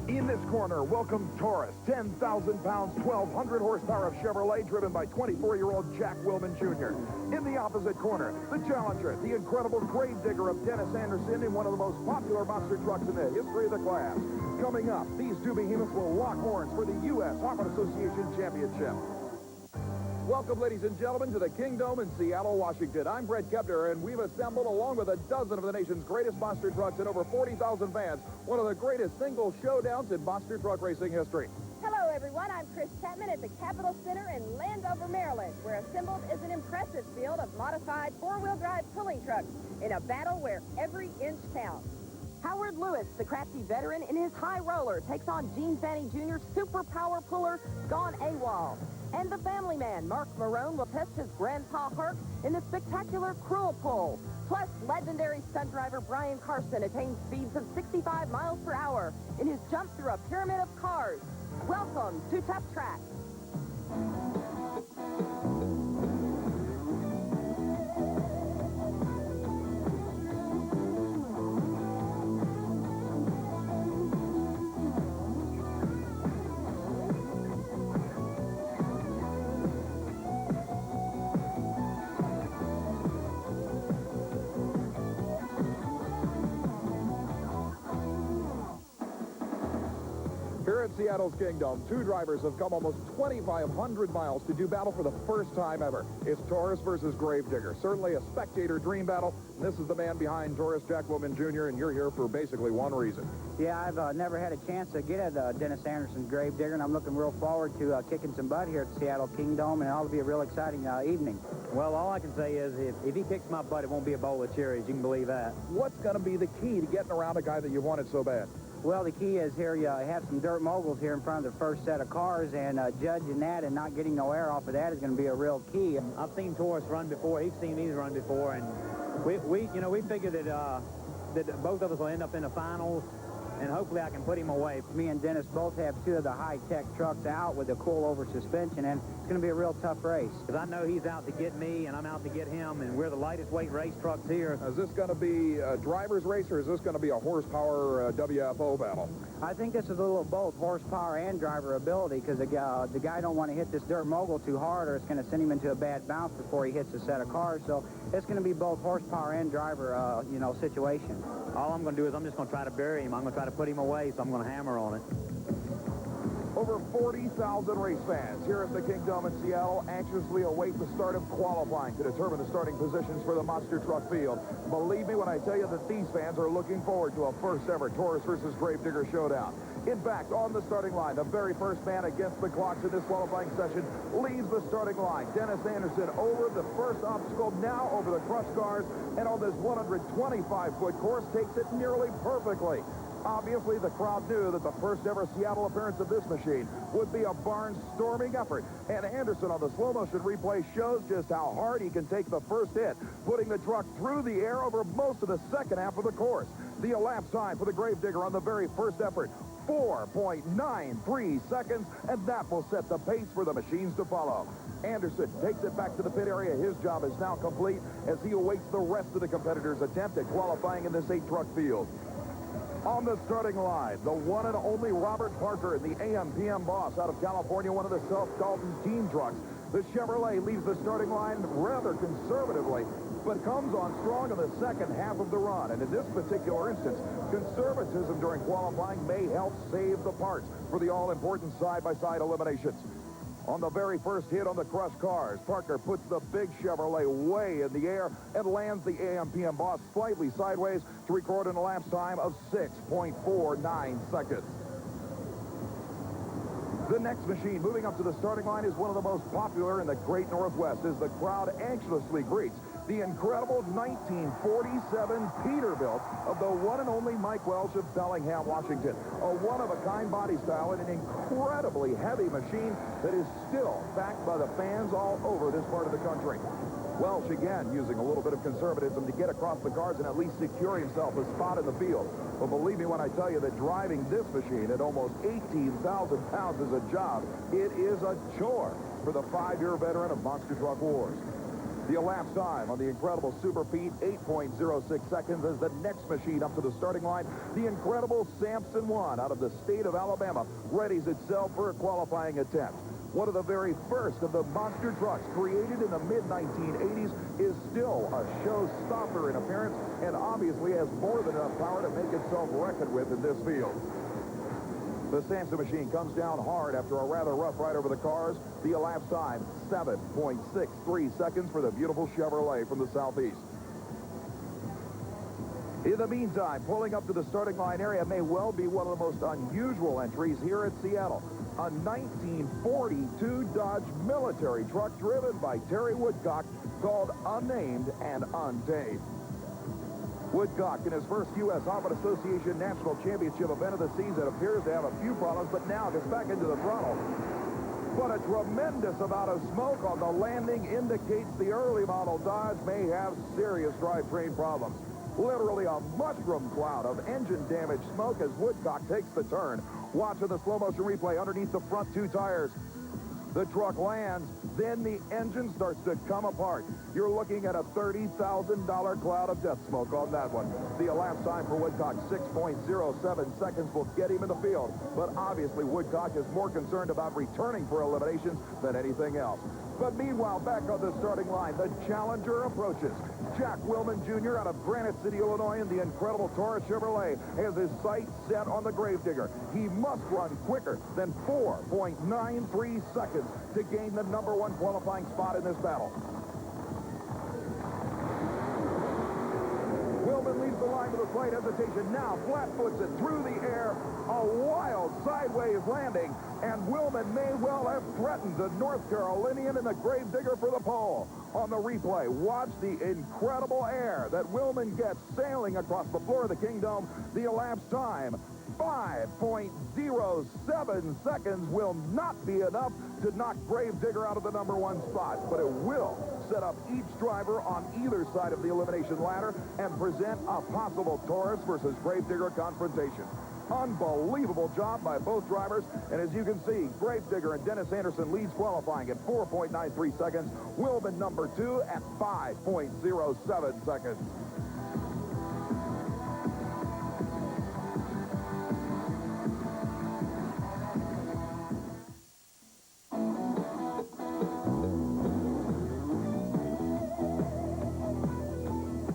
In this corner, welcome Taurus, 10,000 pounds, 1,200 horsepower of Chevrolet, driven by 24-year-old Jack Willman Jr. In the opposite corner, the Challenger, the incredible Grave Digger of Dennis Anderson in one of the most popular monster trucks in the history of the class. Coming up, these two behemoths will lock horns for the USHRA Association Championship. Welcome, ladies and gentlemen, to the Kingdome in Seattle, Washington. I'm Bret, Kepner, and we've assembled, along with a dozen of the nation's greatest monster trucks and over 40,000 fans, one of the greatest single showdowns in monster truck racing history. Hello, everyone. I'm Kris Chapman at the Capitol Center in Landover, Maryland, where assembled is an impressive field of modified four-wheel drive pulling trucks in a battle where every inch counts. Howard Lewis, the crafty veteran, in his high roller, takes on Gene Fanning Jr.'s super power puller, Gone AWOL. And the family man, Mark Marone, will test his grandpa Herc in the spectacular Cruel Pull. Plus, legendary stunt driver Brian Carson attains speeds of 65 miles per hour in his jump through a pyramid of cars. Welcome to Tuff Trax. Here at Seattle's Kingdome, two drivers have come almost 2,500 miles to do battle for the first time ever. It's Taurus versus Grave Digger. Certainly a spectator dream battle. This is the man behind Taurus, Jack Willman Jr., and you're here for basically one reason. Yeah, I've never had a chance to get at Dennis Anderson's Grave Digger, and I'm looking real forward to kicking some butt here at Seattle Kingdome, and it'll be a real exciting evening. Well, all I can say is if he kicks my butt, it won't be a bowl of cherries. You can believe that. What's going to be the key to getting around a guy that you wanted so bad? Well, the key is here you have some dirt moguls here in front of the first set of cars, and judging that and not getting no air off of that is going to be a real key. I've seen Taurus run before. He's seen me run before, and we figured that both of us will end up in the finals, and hopefully I can put him away. Me and Dennis both have two of the high-tech trucks out with the coil-over suspension, and it's going to be a real tough race. Because I know he's out to get me, and I'm out to get him, and we're the lightest weight race trucks here. Is this going to be a driver's race, or is this going to be a horsepower WFO battle? I think this is a little of both, horsepower and driver ability, because the guy don't want to hit this dirt mogul too hard, or it's going to send him into a bad bounce before he hits the set of cars. So it's going to be both horsepower and driver, situation. All I'm going to do is I'm just going to try to bury him. I'm going to try to put him away, so I'm going to hammer on it. Over 40,000 race fans here at the Kingdome in Seattle anxiously await the start of qualifying to determine the starting positions for the monster truck field. Believe me when I tell you that these fans are looking forward to a first-ever Taurus versus Grave Digger showdown. In fact, on the starting line, the very first man against the clocks in this qualifying session leads the starting line. Dennis Anderson over the first obstacle, now over the crushed cars, and on this 125-foot course takes it nearly perfectly. Obviously, the crowd knew that the first-ever Seattle appearance of this machine would be a barn-storming effort. And Anderson on the slow-motion replay shows just how hard he can take the first hit, putting the truck through the air over most of the second half of the course. The elapsed time for the Grave Digger on the very first effort, 4.93 seconds, and that will set the pace for the machines to follow. Anderson takes it back to the pit area. His job is now complete as he awaits the rest of the competitors' attempt at qualifying in this 8-truck field. On the starting line, the one and only Robert Parker in the AM/PM Boss out of California, one of the self-Dalton team trucks. The Chevrolet leaves the starting line rather conservatively, but comes on strong in the second half of the run. And in this particular instance, conservatism during qualifying may help save the parts for the all-important side-by-side eliminations. On the very first hit on the crushed cars, Parker puts the big Chevrolet way in the air and lands the AM/PM Boss slightly sideways to record an elapsed time of 6.49 seconds. The next machine moving up to the starting line is one of the most popular in the Great Northwest as the crowd anxiously greets the incredible 1947 Peterbilt of the one and only Mike Welsh of Bellingham, Washington. A one-of-a-kind body style and an incredibly heavy machine that is still backed by the fans all over this part of the country. Welsh, again, using a little bit of conservatism to get across the cars and at least secure himself a spot in the field. But believe me when I tell you that driving this machine at almost 18,000 pounds is a job. It is a chore for the 5-year veteran of Monster Truck Wars. The elapsed time on the incredible Super Pete, 8.06 seconds, as the next machine up to the starting line. The incredible Samson 1 out of the state of Alabama readies itself for a qualifying attempt. One of the very first of the monster trucks created in the mid-1980s is still a showstopper in appearance and obviously has more than enough power to make itself reckoned with in this field. The Samson machine comes down hard after a rather rough ride over the cars. The elapsed time, 7.63 seconds for the beautiful Chevrolet from the southeast. In the meantime, pulling up to the starting line area may well be one of the most unusual entries here at Seattle. A 1942 Dodge military truck driven by Terry Woodcock called Unnamed and Untamed. Woodcock, in his first U.S. Off-Road Association National Championship event of the season, appears to have a few problems, but now gets back into the throttle. But a tremendous amount of smoke on the landing indicates the early model Dodge may have serious drivetrain problems. Literally a mushroom cloud of engine-damaged smoke as Woodcock takes the turn. Watch in the slow-motion replay underneath the front two tires. The truck lands, then the engine starts to come apart. You're looking at a $30,000 cloud of death smoke on that one. The elapsed time for Woodcock, 6.07 seconds, will get him in the field. But obviously, Woodcock is more concerned about returning for eliminations than anything else. But meanwhile, back on the starting line, the challenger approaches. Jack Willman Jr. out of Granite City, Illinois, in the incredible Taurus Chevrolet has his sights set on the Grave Digger. He must run quicker than 4.93 seconds to gain the #1 qualifying spot in this battle. Willman leaves the line with a slight hesitation. Now flat-foots it through the air. A wild sideways landing. And Willman may well have threatened the North Carolinian and the Grave Digger for the pole. On the replay, watch the incredible air that Willman gets sailing across the floor of the Kingdome. The elapsed time, 5.07 seconds, will not be enough to knock Grave Digger out of the #1 spot, but it will set up each driver on either side of the elimination ladder and present a possible Taurus versus Grave Digger confrontation. Unbelievable job by both drivers, and as you can see, Grave Digger and Dennis Anderson leads qualifying at 4.93 seconds. Willman #2 at 5.07 seconds.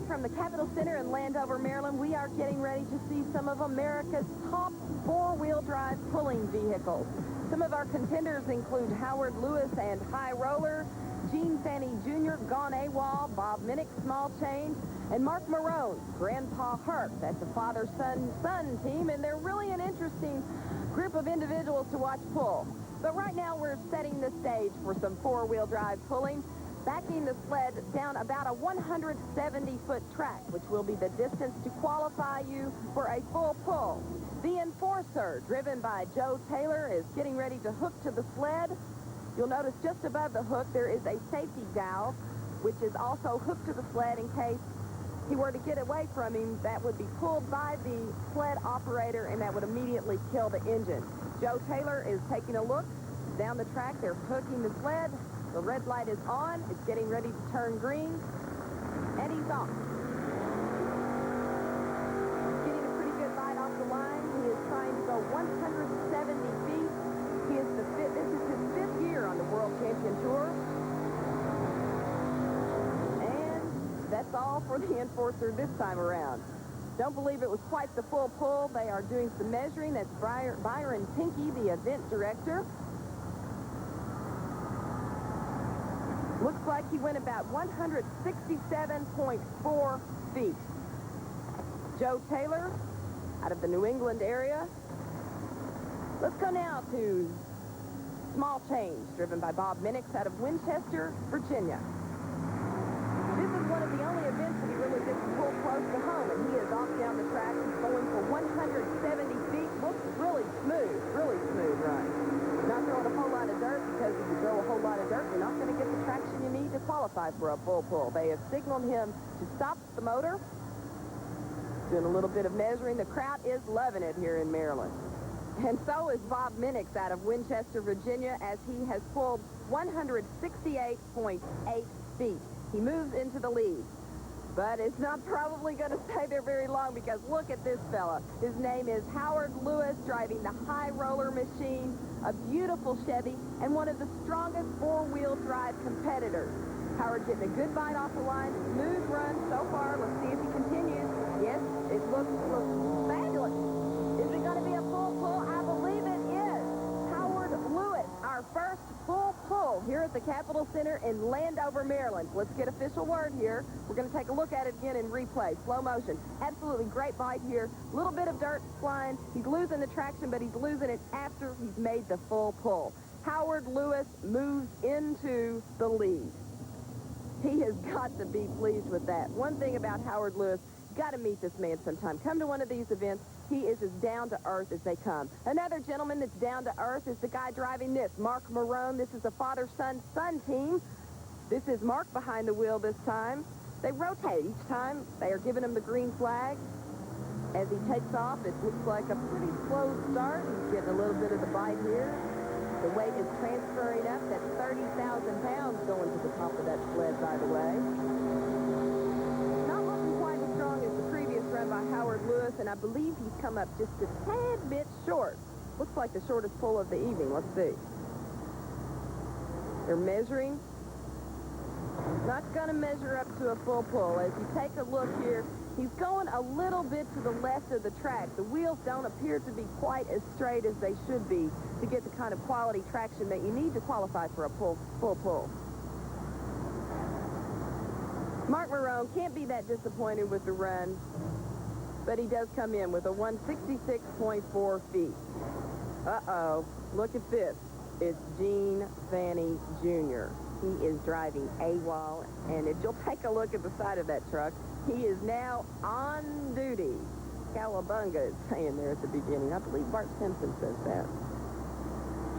From the Capitol Center in Landover, Maryland, we are getting ready to see some of America's top four-wheel drive pulling vehicles. Some of our contenders include Howard Lewis and High Roller, Gene Fanny Jr., Gone AWOL, Bob Minnick, Small Change, and Mark Marone, Grandpa Hart. That's a father-son team, and they're really an interesting group of individuals to watch pull. But right now we're setting the stage for some four-wheel drive pulling, backing the sled down about a 170-foot track, which will be the distance to qualify you for a full pull. The Enforcer, driven by Joe Taylor, is getting ready to hook to the sled. You'll notice just above the hook there is a safety valve, which is also hooked to the sled in case he were to get away from him. That would be pulled by the sled operator, and that would immediately kill the engine. Joe Taylor is taking a look down the track. They're hooking the sled. The red light is on. It's getting ready to turn green, and he's off. Getting a pretty good light off the line. He is trying to go 170 feet. This is his 5th year on the World Champion Tour. And that's all for the Enforcer this time around. Don't believe it was quite the full pull. They are doing some measuring. That's Byron Pinky, the event director. Looks like he went about 167.4 feet. Joe Taylor, out of the New England area. Let's go now to Small Change, driven by Bob Minnick, out of Winchester, Virginia. This is one of the only events that he really gets to pull close to home, and he is off down the track. He's going for 170 feet. Looks really smooth run. Not throwing a whole lot of dirt, because if you throw a whole lot of dirt, you're not going to get the traction you need to qualify for a full pull. They have signaled him to stop the motor. Doing a little bit of measuring. The crowd is loving it here in Maryland. And so is Bob Minnick out of Winchester, Virginia, as he has pulled 168.8 feet. He moves into the lead. But it's not probably going to stay there very long because look at this fella. His name is Howard Lewis, driving the High Roller machine, a beautiful Chevy, and one of the strongest four-wheel drive competitors. Howard getting a good bite off the line, smooth run so far. Let's see if he continues. Yes, it looks fabulous. Is it going to be a full pull? I believe it is. Howard Lewis, our first full pull here at the Capitol Center in Landover, Maryland. Let's get official word here. We're going to take a look at it again in replay, slow motion. Absolutely great bite here. A little bit of dirt flying. He's losing the traction, but he's losing it after he's made the full pull. Howard Lewis moves into the lead. He has got to be pleased with that. One thing about Howard Lewis, got to meet this man sometime. Come to one of these events. He is as down to earth as they come. Another gentleman that's down to earth is the guy driving this, Mark Marone. This is a father-son team. This is Mark behind the wheel this time. They rotate each time. They are giving him the green flag. As he takes off, it looks like a pretty slow start. He's getting a little bit of the bite here. The weight is transferring up. That's 30,000 pounds going to the top of that sled, by the way. Not looking quite as strong as the previous run by Howard Lewis, and I believe he's come up just a tad bit short. Looks like the shortest pull of the evening. Let's see. They're measuring. Not going to measure up to a full pull. As you take a look here, he's going a little bit to the left of the track. The wheels don't appear to be quite as straight as they should be to get the kind of quality traction that you need to qualify for a full pull. Mark Marone can't be that disappointed with the run, but he does come in with a 166.4 feet. Uh-oh, look at this. It's Gene Fanny Jr. He is driving AWOL, and if you'll take a look at the side of that truck, he is now on duty. Cowabunga is saying there at the beginning. I believe Bart Simpson says that.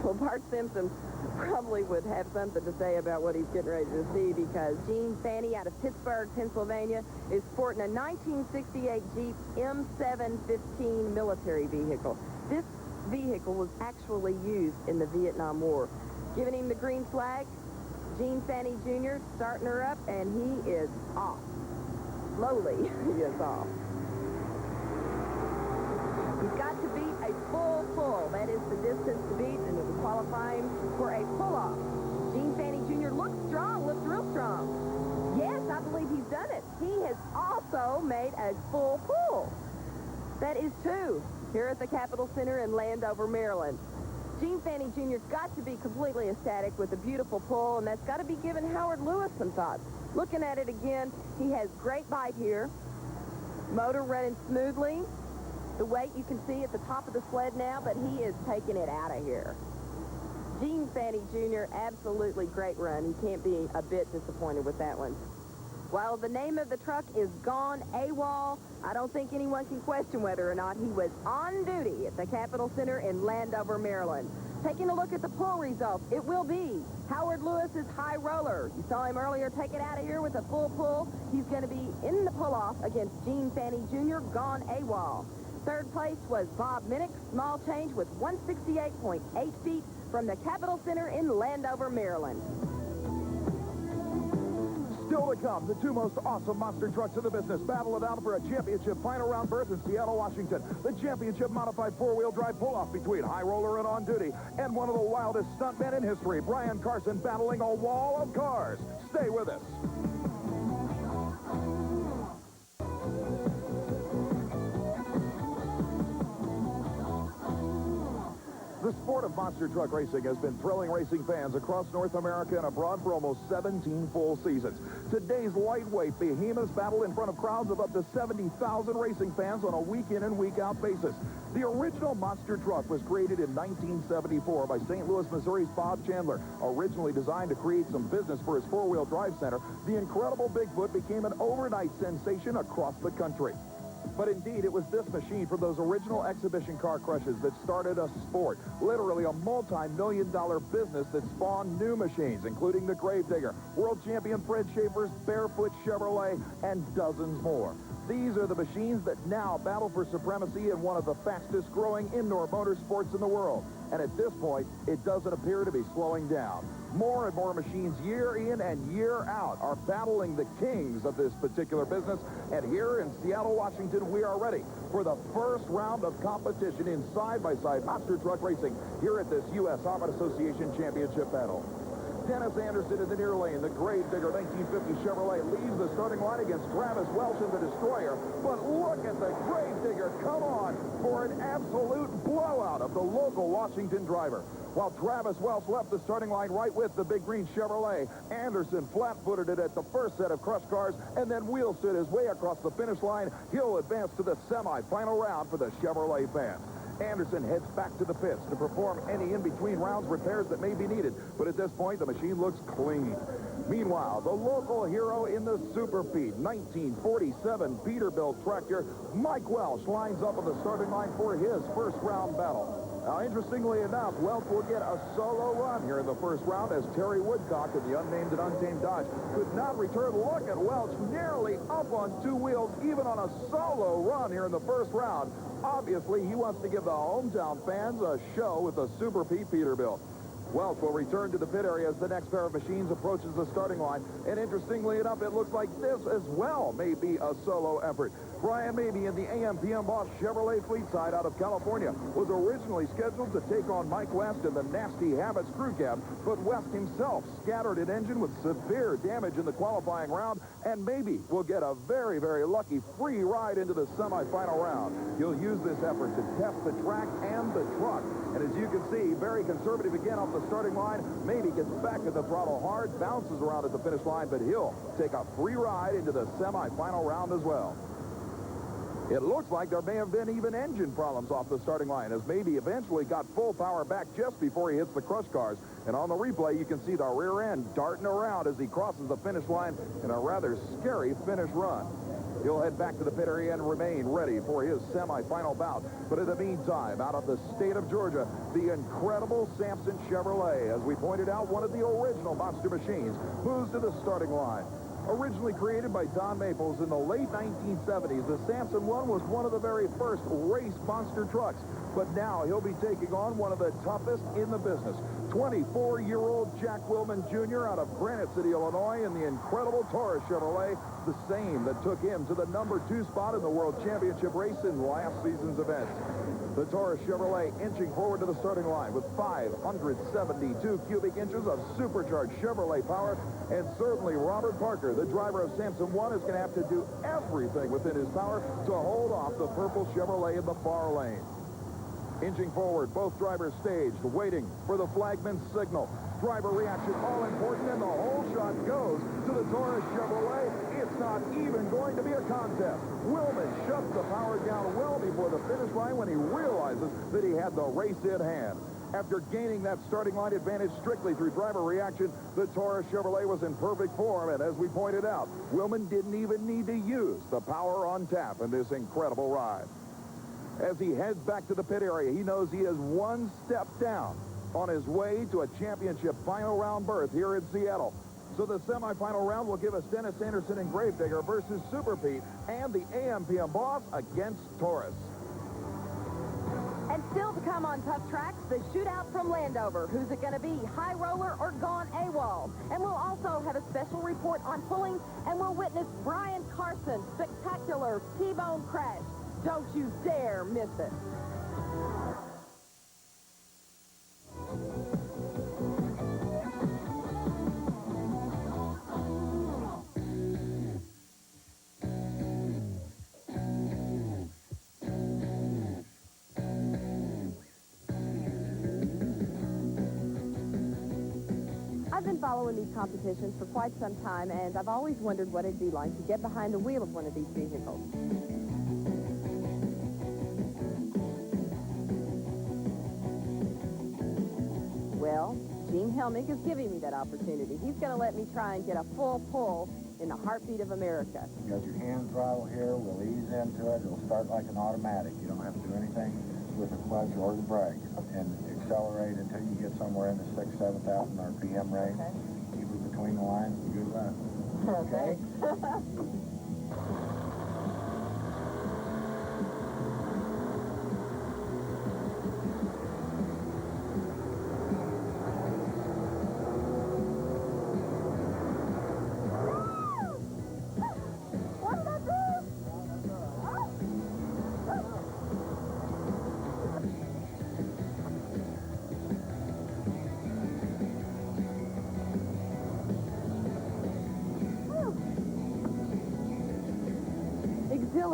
Well, Bart Simpson probably would have something to say about what he's getting ready to see because Gene Fanny out of Pittsburgh, Pennsylvania, is sporting a 1968 Jeep M715 military vehicle. This vehicle was actually used in the Vietnam War. Giving him the green flag, Gene Fanny Jr. starting her up, and he is off. Slowly, he is off. He's got to beat a full pull. That is the distance to beat, and it was qualifying for a pull-off. Gene Fanny Jr. looks strong, looks real strong. Yes, I believe he's done it. He has also made a full pull. That is two here at the Capitol Center in Landover, Maryland. Gene Fanny Jr.'s got to be completely ecstatic with a beautiful pull, and that's got to be giving Howard Lewis some thoughts. Looking at it again, he has great bite here. Motor running smoothly. The weight you can see at the top of the sled now, but he is taking it out of here. Gene Fanny Jr., absolutely great run. He can't be a bit disappointed with that one. While the name of the truck is gone AWOL, I don't think anyone can question whether or not he was on duty at the Capitol Center in Landover, Maryland. Taking a look at the pull results, it will be Howard Lewis's High Roller. You saw him earlier take it out of here with a full pull. He's going to be in the pull-off against Gene Fanny Jr., gone AWOL. Third place was Bob Minnick, small change with 168.8 feet from the Capitol Center in Landover, Maryland. Still to come, the two most awesome monster trucks in the business battle it out for a championship final round berth in Seattle, Washington. The championship modified four-wheel drive pull-off between High Roller and On Duty, and one of the wildest stuntmen in history, Brian Carson, battling a wall of cars. Stay with us. The sport of monster truck racing has been thrilling racing fans across North America and abroad for almost 17 full seasons. Today's lightweight behemoths battle in front of crowds of up to 70,000 racing fans on a week-in and week-out basis. The original monster truck was created in 1974 by St. Louis, Missouri's Bob Chandler. Originally designed to create some business for his four-wheel drive center, the incredible Bigfoot became an overnight sensation across the country. But indeed, it was this machine from those original exhibition car crushes that started a sport, literally a multi-million-dollar business that spawned new machines, including the Grave Digger, world champion Fred Schaefer's Barefoot Chevrolet, and dozens more. These are the machines that now battle for supremacy in one of the fastest-growing indoor motorsports in the world. And at this point, it doesn't appear to be slowing down. More and more machines year in and year out are battling the kings of this particular business. And here in Seattle, Washington, we are ready for the first round of competition in side-by-side monster truck racing here at this USHRA Association Championship battle. Dennis Anderson in the near lane. The Grave Digger 1950 Chevrolet leaves the starting line against Travis Welsh in the Destroyer. But look at the Grave Digger come on for an absolute blowout of the local Washington driver. While Travis Welsh left the starting line right with the big green Chevrolet, Anderson flat-footed it at the first set of crush cars and then wheel stood his way across the finish line. He'll advance to the semi-final round for the Chevrolet fans. Anderson heads back to the pits to perform any in-between rounds repairs that may be needed. But at this point, the machine looks clean. Meanwhile, the local hero in the Super Pete 1947 Peterbilt tractor, Mike Welsh, lines up on the starting line for his first round battle. Now, interestingly enough, Welsh will get a solo run here in the first round as Terry Woodcock in the unnamed and untamed Dodge could not return. Look at Welsh nearly up on two wheels, even on a solo run here in the first round. Obviously, he wants to give the hometown fans a show with the Super Pete Peterbilt. Welsh will return to the pit area as the next pair of machines approaches the starting line. And interestingly enough, it looks like this as well may be a solo effort. Brian Mabey in the AM/PM Boss Chevrolet fleet side out of California was originally scheduled to take on Mike West in the Nasty Habits crew cab, but West himself scattered an engine with severe damage in the qualifying round, and Mabey will get a very, very lucky free ride into the semifinal round. He'll use this effort to test the track and the truck. And as you can see, very conservative again off the starting line. Mabey gets back at the throttle hard, bounces around at the finish line, but he'll take a free ride into the semifinal round as well. It looks like there may have been even engine problems off the starting line as Mabey eventually got full power back just before he hits the crush cars. And on the replay, you can see the rear end darting around as he crosses the finish line in a rather scary finish run. He'll head back to the pit area and remain ready for his semifinal bout. But in the meantime, out of the state of Georgia, the incredible Samson Chevrolet, as we pointed out, one of the original monster machines, moves to the starting line. Originally created by Don Maples in the late 1970s, the Samson 1 was one of the very first race monster trucks. But now he'll be taking on one of the toughest in the business. 24-year-old Jack Willman Jr. out of Granite City, Illinois, in the incredible Taurus Chevrolet, the same that took him to the #2 spot in the World Championship race in last season's events. The Taurus Chevrolet inching forward to the starting line with 572 cubic inches of supercharged Chevrolet power, and certainly Robert Parker, the driver of Samson 1, is going to have to do everything within his power to hold off the purple Chevrolet in the far lane. Inching forward, both drivers staged, waiting for the flagman's signal. Driver reaction, all important, and the whole shot goes to the Taurus Chevrolet. It's not even going to be a contest. Willman shuts the power down well before the finish line when he realizes that he had the race in hand. After gaining that starting line advantage strictly through driver reaction, the Taurus Chevrolet was in perfect form, and as we pointed out, Willman didn't even need to use the power on tap in this incredible ride. As he heads back to the pit area, he knows he is one step down on his way to a championship final round berth here in Seattle. So the semifinal round will give us Dennis Anderson and Grave Digger versus Super Pete and the AM/PM Boss against Taurus. And still to come on Tuff Trax, the shootout from Landover. Who's it going to be, high roller or gone AWOL? And we'll also have a special report on pulling, and we'll witness Brian Carson's spectacular T-bone crash. Don't you dare miss it. I've been following these competitions for quite some time, and I've always wondered what it'd be like to get behind the wheel of one of these vehicles. Well, Gene Helmig is giving me that opportunity. He's going to let me try and get a full pull in the heartbeat of America. You got your hand throttle here. We'll ease into it. It'll start like an automatic. You don't have to do anything with the clutch or the brake. And accelerate until you get somewhere in the 6,000 to 7,000 RPM range. Okay. Keep it between the lines and good luck. Okay.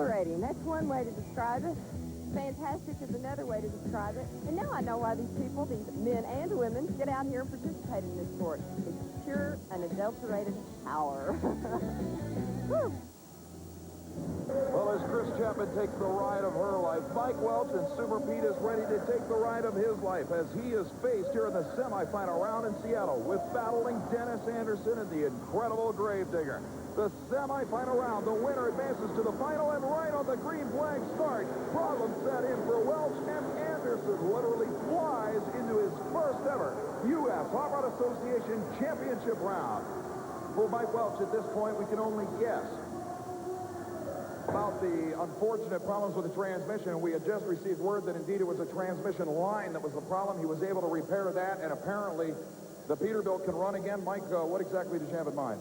Exhilarating. That's one way to describe it. Fantastic is another way to describe it. And now I know why these people, these men and women, get out here and participate in this sport. It's pure, unadulterated power. Whew. Well, as Kris Chapman takes the ride of her life, Mike Welsh and Super Pete is ready to take the ride of his life as he is faced here in the semifinal round in Seattle with battling Dennis Anderson and the incredible Grave Digger. The semifinal round, the winner advances to the final, and right on the green flag start, problems set in for Welsh, and Anderson literally flies into his first ever U.S. Hot Rod Association Championship round. For Mike Welsh, at this point, we can only guess about the unfortunate problems with the transmission. We had just received word that indeed it was a transmission line that was the problem. He was able to repair that, and apparently the Peterbilt can run again. Mike, what exactly did you have in mind?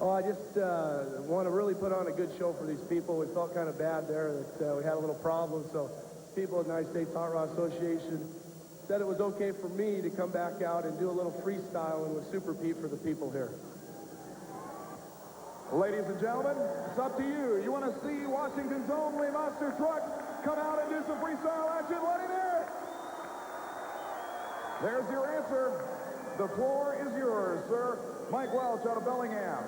Oh, I just want to really put on a good show for these people. We felt kind of bad there that we had a little problem, so people at the United States Hot Rod Association said it was okay for me to come back out and do a little freestyling with Super Pete for the people here. Ladies and gentlemen, it's up to you. You want to see Washington's only monster truck come out and do some freestyle action? Let him hear it. There's your answer. The floor is yours, sir. Mike Welsh out of Bellingham.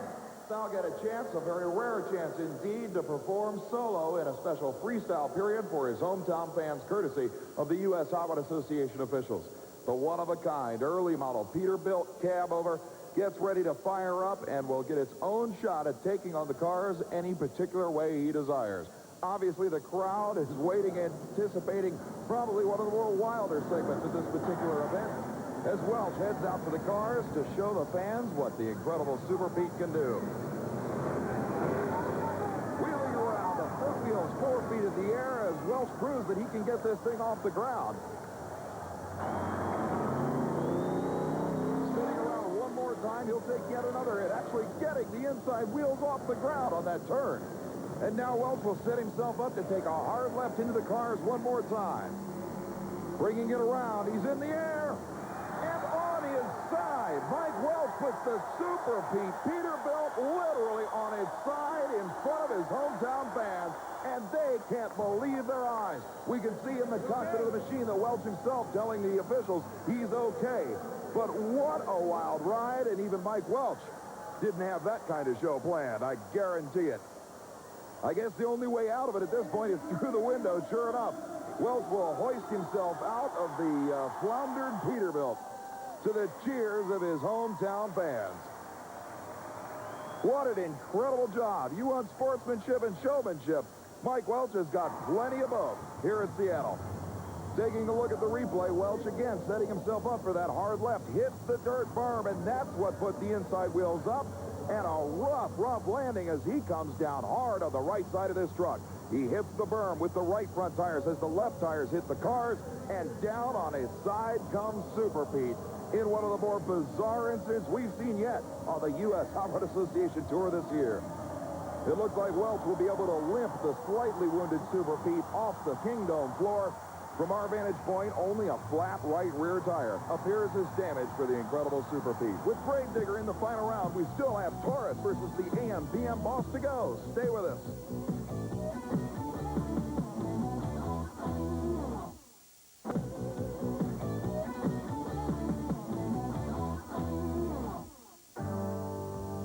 Now get a chance, a very rare chance indeed, to perform solo in a special freestyle period for his hometown fans, courtesy of the U.S. Hot Rod Association officials. The one-of-a-kind early model Peterbilt cab over gets ready to fire up and will get its own shot at taking on the cars any particular way he desires. Obviously, the crowd is waiting, anticipating probably one of the more wilder segments of this particular event, as Welsh heads out to the cars to show the fans what the incredible Super Pete can do. Wheeling around, the front wheels 4 feet in the air as Welsh proves that he can get this thing off the ground. Spinning around one more time, he'll take yet another hit, actually getting the inside wheels off the ground on that turn. And now Welsh will set himself up to take a hard left into the cars one more time. Bringing it around, he's in the air. And on his side, Mike Welsh puts the Super Pete Peterbilt literally on his side in front of his hometown fans, and they can't believe their eyes. We can see in the cockpit of the machine that Welsh himself telling the officials he's okay. But what a wild ride, and even Mike Welsh didn't have that kind of show planned, I guarantee it. I guess the only way out of it at this point is through the window, sure enough. Welsh will hoist himself out of the floundered Peterbilt to the cheers of his hometown fans. What an incredible job. You want sportsmanship and showmanship. Mike Welsh has got plenty of both here in Seattle. Taking a look at the replay, Welsh again setting himself up for that hard left. Hits the dirt berm, and that's what put the inside wheels up. And a rough landing as he comes down hard on the right side of this truck. He hits the berm with the right front tires as the left tires hit the cars, and down on his side comes Super Pete in one of the more bizarre incidents we've seen yet on the U.S. Hot Rod Association Tour this year. It looks like Welsh will be able to limp the slightly wounded Super Pete off the Kingdome floor. From our vantage point, only a flat right rear tire appears as damage for the incredible Super Pete. With Grave Digger in the final round, we still have Taurus versus the AM/PM boss to go. Stay with us.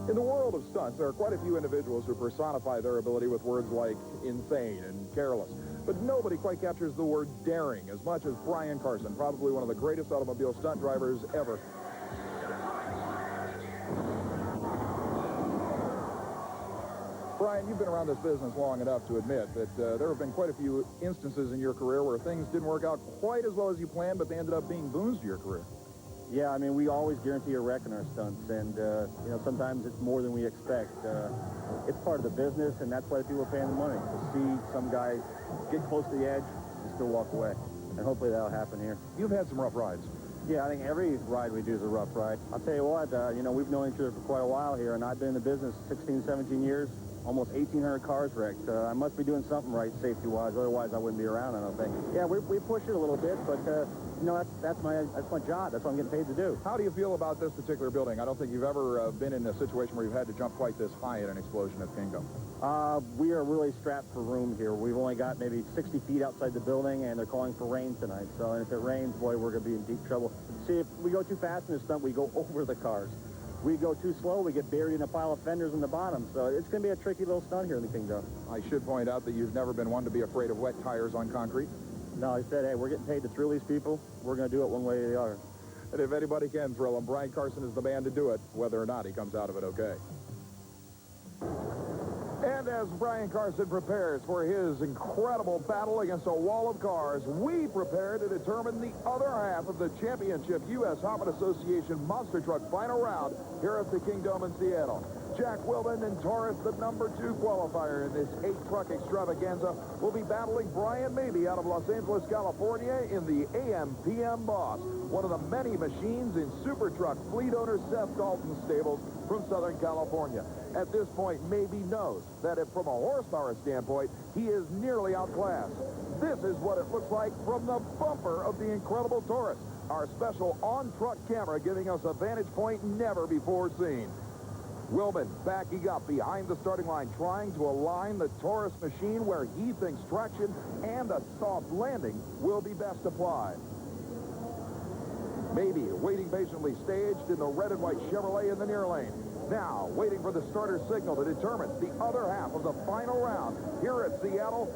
In the world of stunts, there are quite a few individuals who personify their ability with words like insane and careless. But nobody quite captures the word daring as much as Brian Carson, probably one of the greatest automobile stunt drivers ever. Brian, you've been around this business long enough to admit that there have been quite a few instances in your career where things didn't work out quite as well as you planned, but they ended up being boons to your career. Yeah, I mean, we always guarantee a wreck in our stunts, and, you know, sometimes it's more than we expect. It's part of the business, and that's why people are paying the money, to see some guy get close to the edge and still walk away. And hopefully that'll happen here. You've had some rough rides. Yeah, I think every ride we do is a rough ride. I'll tell you what, you know, we've known each other for quite a while here, and I've been in the business 16, 17 years, almost 1,800 cars wrecked. I must be doing something right safety-wise, otherwise I wouldn't be around, I don't think. Yeah, we push it a little bit, but you know, that's my job. That's what I'm getting paid to do. How do you feel about this particular building? I don't think you've ever been in a situation where you've had to jump quite this high at an explosion at Kingdome. We are really strapped for room here. We've only got maybe 60 feet outside the building, and they're calling for rain tonight. So if it rains, boy, we're going to be in deep trouble. See, if we go too fast in this stunt, we go over the cars. We go too slow, we get buried in a pile of fenders in the bottom. So it's going to be a tricky little stunt here in the Kingdome. I should point out that you've never been one to be afraid of wet tires on concrete. No, I said, hey, we're getting paid to thrill these people. We're going to do it one way or the other. And if anybody can thrill him, Brian Carson is the man to do it, whether or not he comes out of it okay. And as Brian Carson prepares for his incredible battle against a wall of cars, we prepare to determine the other half of the championship U.S.HRA Association Monster Truck Final Round here at the Kingdome in Seattle. Jack Willman and Taurus, the #2 qualifier in this 8-truck extravaganza, will be battling Brian Maybe out of Los Angeles, California in the AM/PM Boss, one of the many machines in Super Truck fleet owner Seth Dalton's stables from Southern California. At this point, Maybe knows that if from a horsepower standpoint, he is nearly outclassed. This is what it looks like from the bumper of the incredible Taurus, our special on-truck camera giving us a vantage point never before seen. Willman backing up behind the starting line, trying to align the Taurus machine where he thinks traction and a soft landing will be best applied. Maybe waiting patiently staged in the red and white Chevrolet in the near lane. Now, waiting for the starter signal to determine the other half of the final round here at Seattle.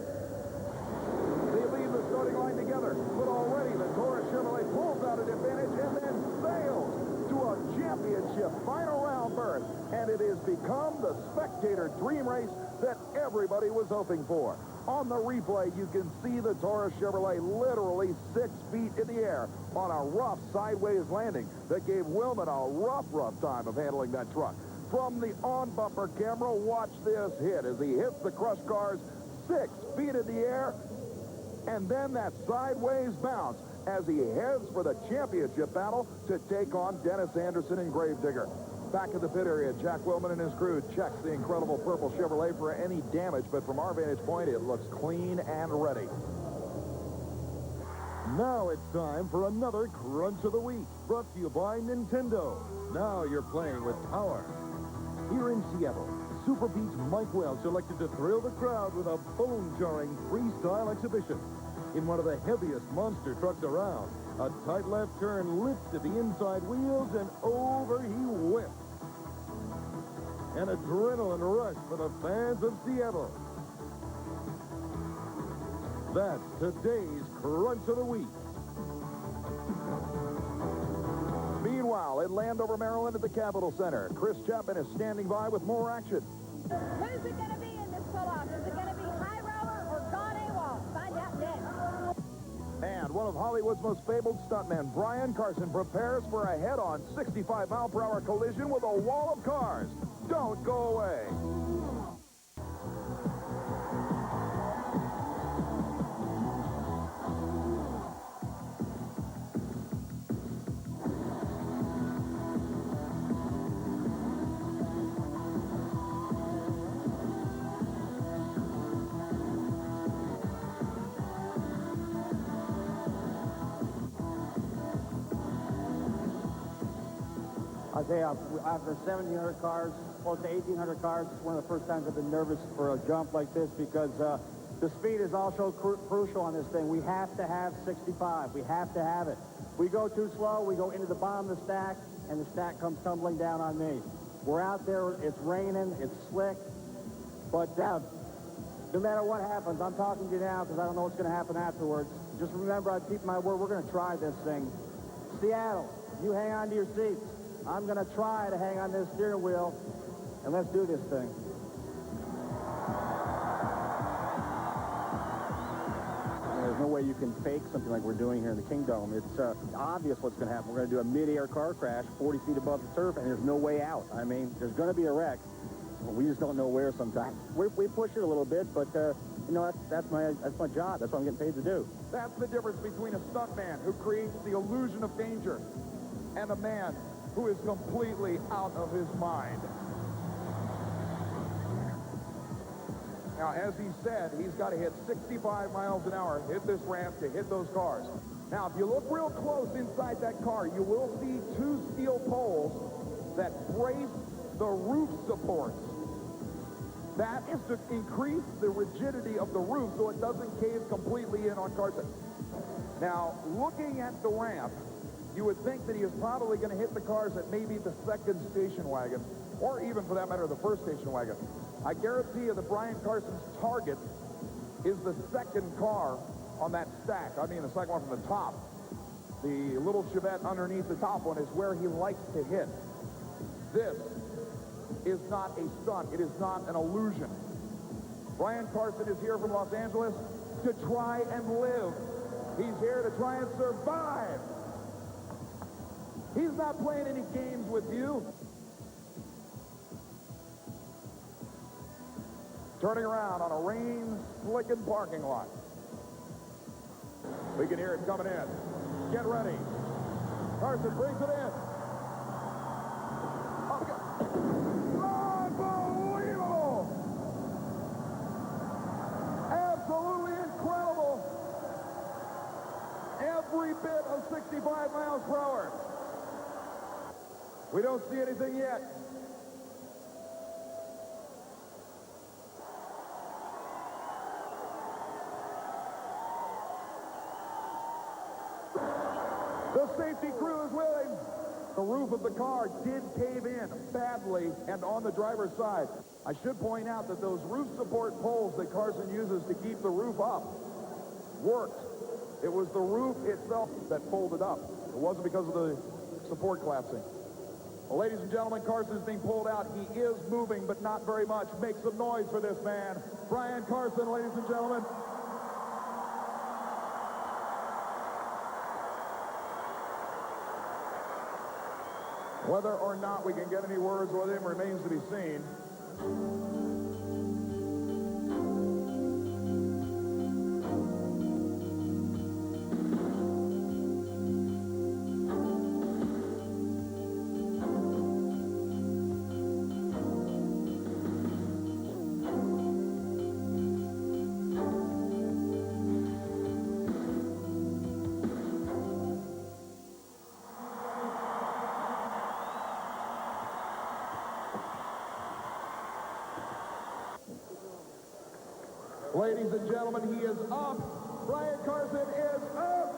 They leave the starting line together, but already the Taurus Chevrolet pulls out an advantage and then sails to a championship final round berth. And it has become the spectator dream race that everybody was hoping for. On the replay, you can see the Taurus Chevrolet literally 6 feet in the air on a rough sideways landing that gave Willman a rough time of handling that truck. From the on-bumper camera, watch this hit as he hits the crushed cars 6 feet in the air, and then that sideways bounce as he heads for the championship battle to take on Dennis Anderson and Grave Digger. Back in the pit area, Jack Willman and his crew checks the incredible purple Chevrolet for any damage, but from our vantage point, it looks clean and ready. Now it's time for another Crunch of the Week, brought to you by Nintendo. Now you're playing with power. Here in Seattle, Super Pete's Mike Welsh selected to thrill the crowd with a bone-jarring freestyle exhibition. In one of the heaviest monster trucks around, a tight left turn lifted the inside wheels and over he went. An adrenaline rush for the fans of Seattle. That's today's Crunch of the Week. Meanwhile, in Landover, Maryland at the Capitol Center, Kris Chapman is standing by with more action. Who's it going to be in this pull-off? Is it going to be High Roller or Gone AWOL? Find out next. And one of Hollywood's most fabled stuntmen, Brian Carson, prepares for a head-on 65-mile-per-hour collision with a wall of cars. Don't go away. I'll tell you, after 1,700 cars, close to 1,800 cars, it's one of the first times I've been nervous for a jump like this because the speed is also crucial on this thing. We have to have 65. We have to have it. We go too slow, we go into the bottom of the stack, and the stack comes tumbling down on me. We're out there, it's raining, it's slick, but no matter what happens, I'm talking to you now because I don't know what's going to happen afterwards. Just remember, I keep my word, we're going to try this thing. Seattle, you hang on to your seats. I'm going to try to hang on this steering wheel, and let's do this thing. There's no way you can fake something like we're doing here in the Kingdome. It's obvious what's going to happen. We're going to do a mid-air car crash 40 feet above the turf, and there's no way out. I mean, there's going to be a wreck. We just don't know where sometimes. We push it a little bit, but, you know, that's my job. That's what I'm getting paid to do. That's the difference between a stuntman who creates the illusion of danger and a man who is completely out of his mind. Now, as he said, he's got to hit 65 miles an hour, hit this ramp to hit those cars. Now, if you look real close inside that car, you will see two steel poles that brace the roof supports. That is to increase the rigidity of the roof so it doesn't cave completely in on Carson. Now, looking at the ramp, you would think that he is probably going to hit the cars at maybe the second station wagon, or even, for that matter, the first station wagon. I guarantee you that Brian Carson's target is the second car on that stack. I mean, the second one from the top. The little Chevette underneath the top one is where he likes to hit. This is not a stunt. It is not an illusion. Brian Carson is here from Los Angeles to try and live. He's here to try and survive. He's not playing any games with you. Turning around on a rain-slicking parking lot. We can hear it coming in. Get ready. Carson brings it in. Unbelievable! Absolutely incredible. Every bit of 65 miles per hour. We don't see anything yet. The safety crew is willing. The roof of the car did cave in badly and on the driver's side. I should point out that those roof support poles that Carson uses to keep the roof up worked. It was the roof itself that folded up. It wasn't because of the support collapsing. Well, ladies and gentlemen, Carson is being pulled out. He is moving, but not very much. Make some noise for this man. Brian Carson, ladies and gentlemen. Whether or not we can get any words with him remains to be seen. Ladies and gentlemen, he is up. Brian Carson is up.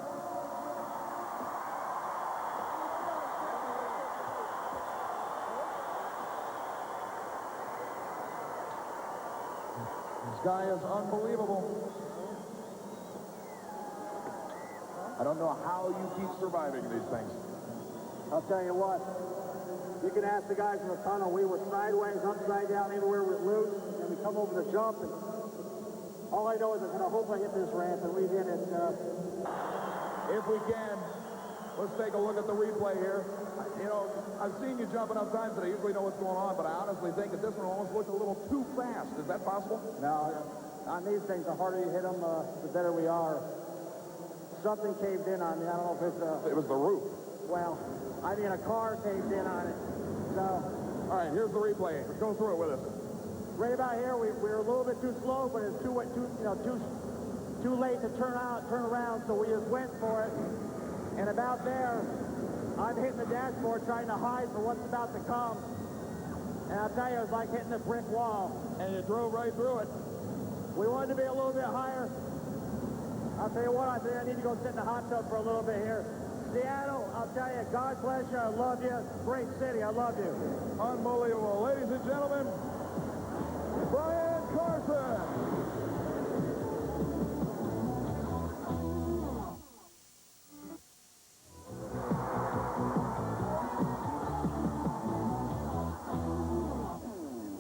This guy is unbelievable. I don't know how you keep surviving these things. I'll tell you what. You can ask the guys in the tunnel. We were sideways, upside down, everywhere we're loose, and we come over the jump, and all I know is I hope I hit this ramp, and we hit it. If we can, let's take a look at the replay here. You know, I've seen you jump enough times that I usually know what's going on, but I honestly think that this one almost looked a little too fast. Is that possible? No, on these things, the harder you hit them, the better we are. Something caved in on me. I don't know if it's It was the roof. well, I mean, a car caved in on it. So, all right, here's the replay. Go through it with us. right about here, we were a little bit too slow, but it's too late to turn around, so we just went for it. And about there, I'm hitting the dashboard trying to hide for what's about to come. And I'll tell you, it was like hitting a brick wall. And you drove right through it. We wanted to be a little bit higher. I'll tell you what, I think I need to go sit in the hot tub for a little bit here. Seattle, I'll tell you, God bless you, I love you. Great city, I love you. Unbelievable. Ladies and gentlemen, Brian Carson.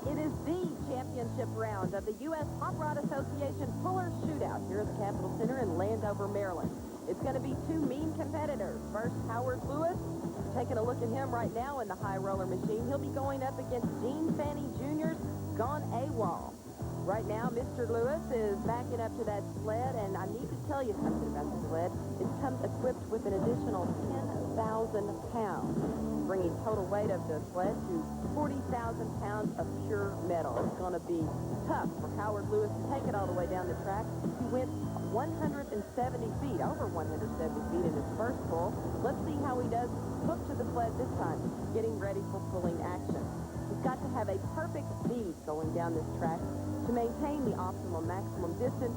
It is the championship round of the U.S. Hot Rod Association Puller Shootout here at the Capitol Center in Landover, Maryland. It's going to be two mean competitors. First, Howard Lewis. Taking a look at him right now in the high roller machine. He'll be going up against Gene Fanny Jr.'s Gone AWOL. Right now, Mr. Lewis is backing up to that sled, and I need to tell you something about the sled. It comes equipped with an additional 10,000 pounds, bringing total weight of the sled to 40,000 pounds of pure metal. It's going to be tough for Howard Lewis to take it all the way down the track. He went 170 feet, over 170 feet in his first pull. Let's see how he does hook to the sled this time, getting ready for pulling action. He's got to have a perfect speed going down this track to maintain the optimal maximum distance.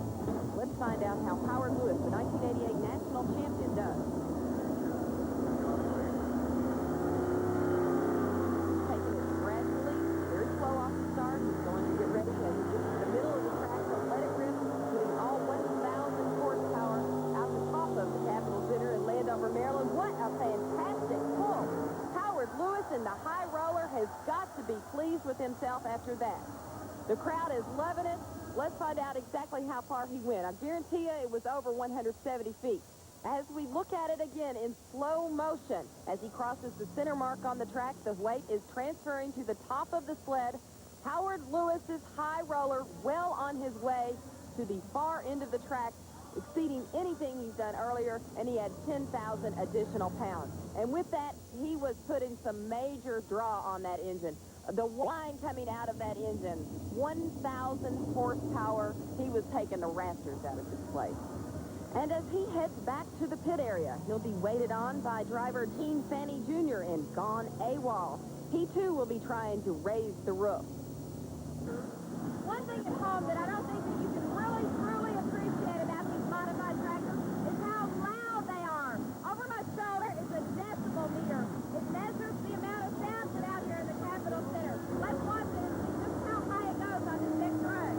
Let's find out how Howard Lewis, the 1988 national champion, does. Taking it gradually, very slow off the start. He's going to get ready as he gets to the middle of the track to let it rip, putting all 1,000 horsepower out the top of the Capitol Center in Landover, Maryland. What a fantastic pull. Howard Lewis in the high roller has got to be pleased with himself after that. The crowd is loving it. Let's find out exactly how far he went. I guarantee you it was over 170 feet. As we look at it again in slow motion, as he crosses the center mark on the track, the weight is transferring to the top of the sled. Howard Lewis's high roller well on his way to the far end of the track, exceeding anything he's done earlier, and he had 10,000 additional pounds. And with that, he was putting some major draw on that engine. The whine coming out of that engine, 1,000 horsepower, he was taking the rafters out of this place. And as he heads back to the pit area, he'll be waited on by driver Gene Fanny Jr. in Gone AWOL. He, too, will be trying to raise the roof. One thing at home that I don't think that you can really, truly appreciate about these modified tractors is how loud they are. Over my shoulder is a decibel meter. It measures the amount of sound put out here in the Capitol Center. Let's watch it and see just how high it goes on this next run.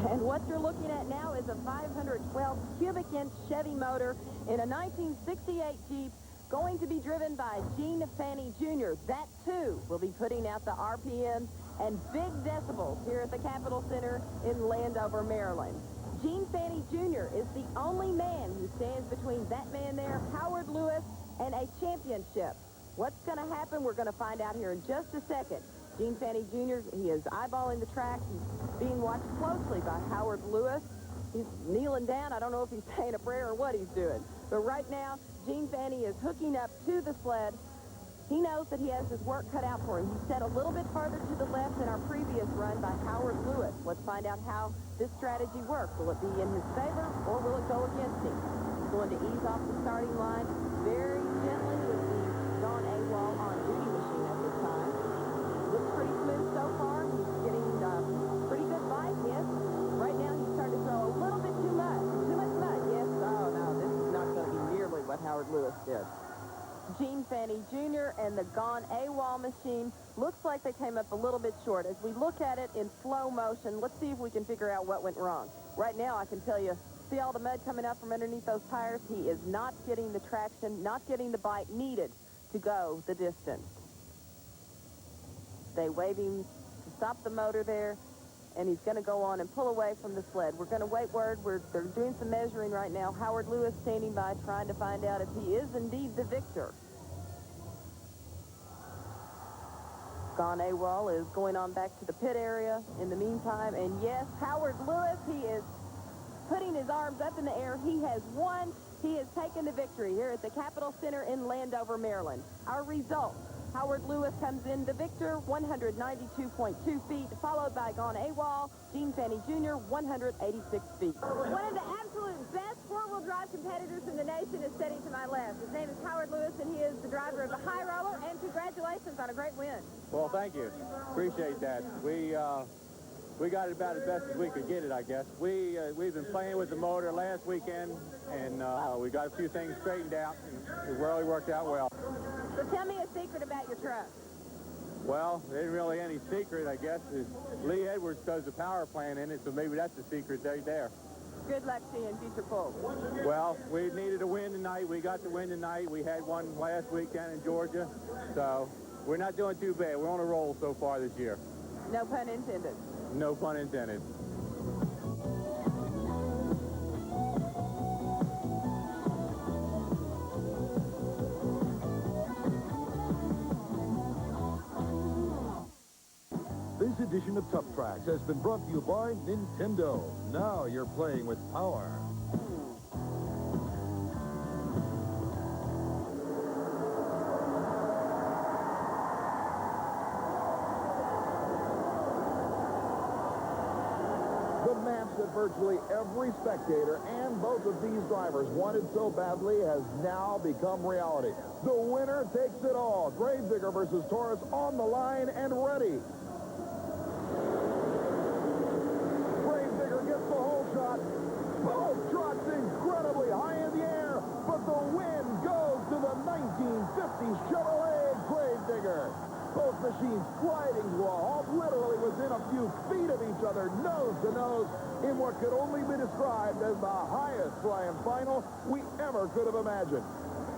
And what you're looking at now is a 512 cubic inch Chevy motor in a 1968 Jeep, going to be driven by Gene Fanny Jr. That, too, will be putting out the RPMs and big decibels here at the Capitol Center in Landover, Maryland. Gene Fanny Jr. is the only man who stands between that man there, Howard Lewis, and a championship. What's going to happen? We're going to find out here in just a second. Gene Fanny Jr., he is eyeballing the track. He's being watched closely by Howard Lewis. He's kneeling down. I don't know if he's saying a prayer or what he's doing. But right now, Gene Fanny is hooking up to the sled. He knows that he has his work cut out for him. He's set a little bit farther to the left than our previous run by Howard Lewis. Let's find out how this strategy works. Will it be in his favor or will it go against him? He's going to ease off the starting line very gently with the Gone AWOL on duty machine at this time. Looks pretty smooth so far. He's getting pretty good bite, yes. Right now he's starting to throw a little bit too much. Too much mud, yes. Oh, no, this is not going to be nearly what Howard Lewis did. Gene Fanny Jr. and the Gone AWOL machine looks like they came up a little bit short. As we look at it in slow motion, let's see if we can figure out what went wrong. Right now, I can tell you, see all the mud coming out from underneath those tires? He is not getting the traction, not getting the bite needed to go the distance. They wave him to stop the motor there, and he's going to go on and pull away from the sled. We're going to wait word. They're doing some measuring right now. Howard Lewis standing by trying to find out if he is indeed the victor. Gone AWOL is going on back to the pit area in the meantime, and yes, Howard Lewis, he is putting his arms up in the air. He has won. He has taken the victory here at the Capitol Center in Landover, Maryland. Our results: Howard Lewis comes in the victor, 192.2 feet, followed by Gone AWOL, Gene Fanny Jr., 186 feet. One of the absolute best four-wheel drive competitors in the nation is sitting to my left. His name is Howard Lewis, and he is the driver of the High Roller, and congratulations on a great win. Well, thank you. Appreciate that. We got it about as best as we could get it, I guess. We've been playing with the motor last weekend, and we got a few things straightened out, and it really worked out well. So tell me a secret about your truck. Well, there ain't really any secret, I guess. Lee Edwards does the power plant in it, so maybe that's the secret right there. Good luck to you in future pulls. Well, we needed a win tonight. We got the win tonight. We had one last week down in Georgia, so we're not doing too bad. We're on a roll so far this year. No pun intended. No pun intended. edition of Tuff Trax has been brought to you by Nintendo. Now you're playing with power. The match that virtually every spectator and both of these drivers wanted so badly has now become reality. The winner takes it all. Grave Digger versus Taurus on the line and ready. Grave Digger gets the whole shot. Both trucks incredibly high in the air, but the win goes to the 1950 Chevrolet Grave Digger. Both machines sliding to a halt, literally within a few feet of each other, nose to nose, in what could only be described as the highest flying final we ever could have imagined.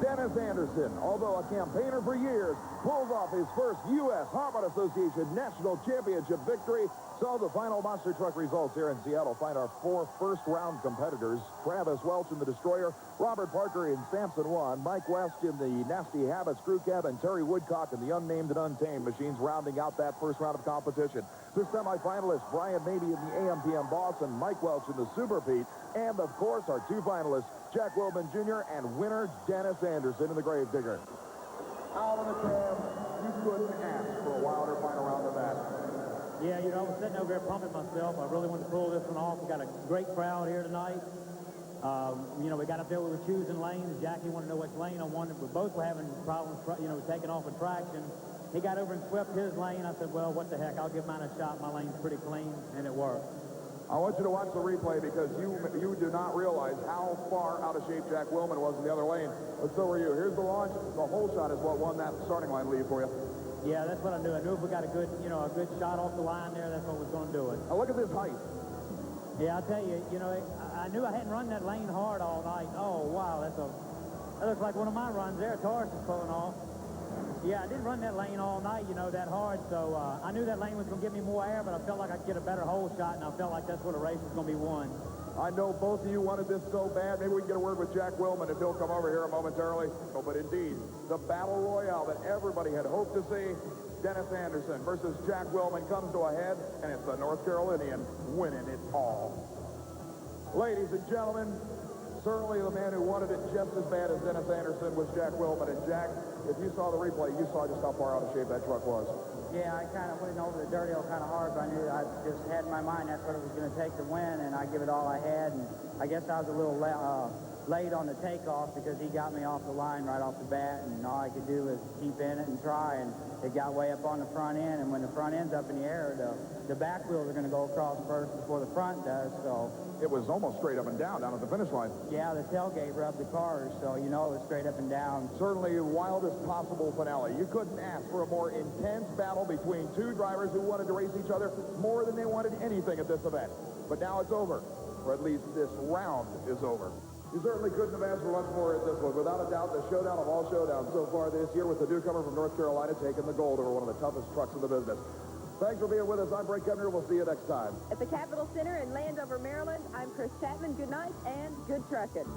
Dennis Anderson, although a campaigner for years, pulls off his first U.S. Harmon Association National Championship victory. So the final Monster Truck results here in Seattle find our 4 first-round competitors. Travis Welch in the Destroyer, Robert Parker in Samson 1, Mike West in the Nasty Habits Crew Cab, and Terry Woodcock in the Unnamed and Untamed machines rounding out that first round of competition. The semifinalists, Brian Maybe in the AM/PM Boss and Mike Welch in the Super Pete. And, of course, our 2 finalists, Jack Willman Jr. and winner Dennis Anderson in the Grave Digger. Out of the cab, you couldn't ask for a wilder final round than that. Yeah, you know, I was sitting over there pumping myself. I really wanted to pull this one off. We got a great crowd here tonight. You know, we got up there, we were choosing lanes. Jackie wanted to know which lane I wanted. We both were having problems, you know, taking off with traction. He got over and swept his lane. I said, well, what the heck, I'll give mine a shot. My lane's pretty clean, and it worked. I want you to watch the replay because you do not realize how far out of shape Jack Willman was in the other lane. But so were you. Here's the launch. The whole shot is what won that starting line lead for you. Yeah, that's what I knew. I knew if we got a good, you know, a good shot off the line there, that's what was going to do it. Now look at this height. Yeah, I'll tell you, you know, I knew I hadn't run that lane hard all night. Oh, wow, that looks like one of my runs there. Taurus is pulling off. Yeah, I didn't run that lane all night, you know, that hard, so I knew that lane was going to give me more air, but I felt like I could get a better hole shot, and I felt like that's where the race was going to be won. I know both of you wanted this so bad. Maybe we can get a word with Jack Willman if he'll come over here momentarily. Oh, but indeed, the battle royale that everybody had hoped to see, Dennis Anderson versus Jack Willman, comes to a head, and it's the North Carolinian winning it all. Ladies and gentlemen, certainly the man who wanted it just as bad as Dennis Anderson was Jack Willman. And Jack, if you saw the replay, you saw just how far out of shape that truck was. Yeah, I kind of went over the dirt hill kind of hard, but I knew I just had in my mind that's what it was going to take to win, and I give it all I had. And I guess I was a little late on the takeoff because he got me off the line right off the bat, and all I could do was keep in it and try, and it got way up on the front end, and when the front end's up in the air, the back wheels are going to go across first before the front does, so... It was almost straight up and down at the finish line. Yeah, the tailgate rubbed the cars, so you know it was straight up and down. Certainly the wildest possible finale. You couldn't ask for a more intense battle between 2 drivers who wanted to race each other more than they wanted anything at this event. But now it's over, or at least this round is over. You certainly couldn't have asked for much more at this one. Without a doubt, the showdown of all showdowns so far this year, with the newcomer from North Carolina taking the gold over one of the toughest trucks in the business. Thanks for being with us. I'm Bret Kepner. We'll see you next time. At the Capitol Center in Landover, Maryland, I'm Kris Chapman. Good night and good trucking.